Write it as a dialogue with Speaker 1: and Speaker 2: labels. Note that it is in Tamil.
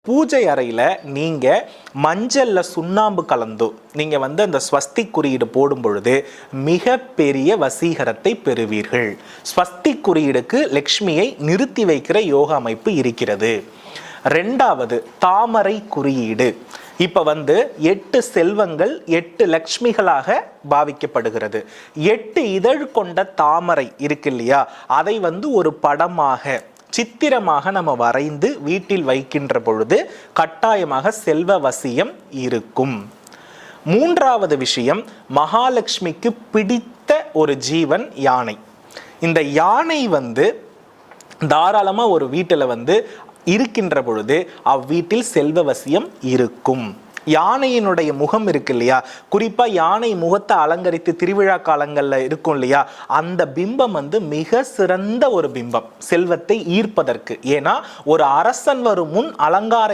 Speaker 1: பூஜை அறையில் நீங்கள் மஞ்சளில் சுண்ணாம்பு கலந்தோ நீங்கள் அந்த ஸ்வஸ்தி குறியீடு போடும் பொழுது மிகப்பெரிய வசீகரத்தை பெறுவீர்கள். ஸ்வஸ்தி குறியீடுக்கு லக்ஷ்மியை நிறுத்தி வைக்கிற யோக அமைப்பு இருக்கிறது. ரெண்டாவது தாமரை குறியீடு. இப்போ 8 செல்வங்கள் 8 லக்ஷ்மிகளாக பாவிக்கப்படுகிறது. 8 இதழ் கொண்ட தாமரை இருக்கு இல்லையா, அதை ஒரு படமாக சித்திரமாக நம்ம வரைந்து வீட்டில் வைக்கின்ற பொழுது கட்டாயமாக செல்வ வசியம் இருக்கும். மூன்றாவது விஷயம், மகாலட்சுமிக்கு பிடித்த ஒரு ஜீவன் யானை. இந்த யானை தாராளமா ஒரு வீட்டில் இருக்கின்ற பொழுது அவ்வீட்டில் செல்வ வசியம் இருக்கும். யானையினுடைய முகம் இருக்கு இல்லையா, குறிப்பா யானை முகத்தை அலங்கரித்து திருவிழா காலங்கள்ல இருக்கும் இல்லையா, அந்த பிம்பம் மிக சிறந்த ஒரு பிம்பம் செல்வத்தை ஈர்ப்பதற்கு. ஏன்னா ஒரு அரசன் வரும் முன் அலங்கார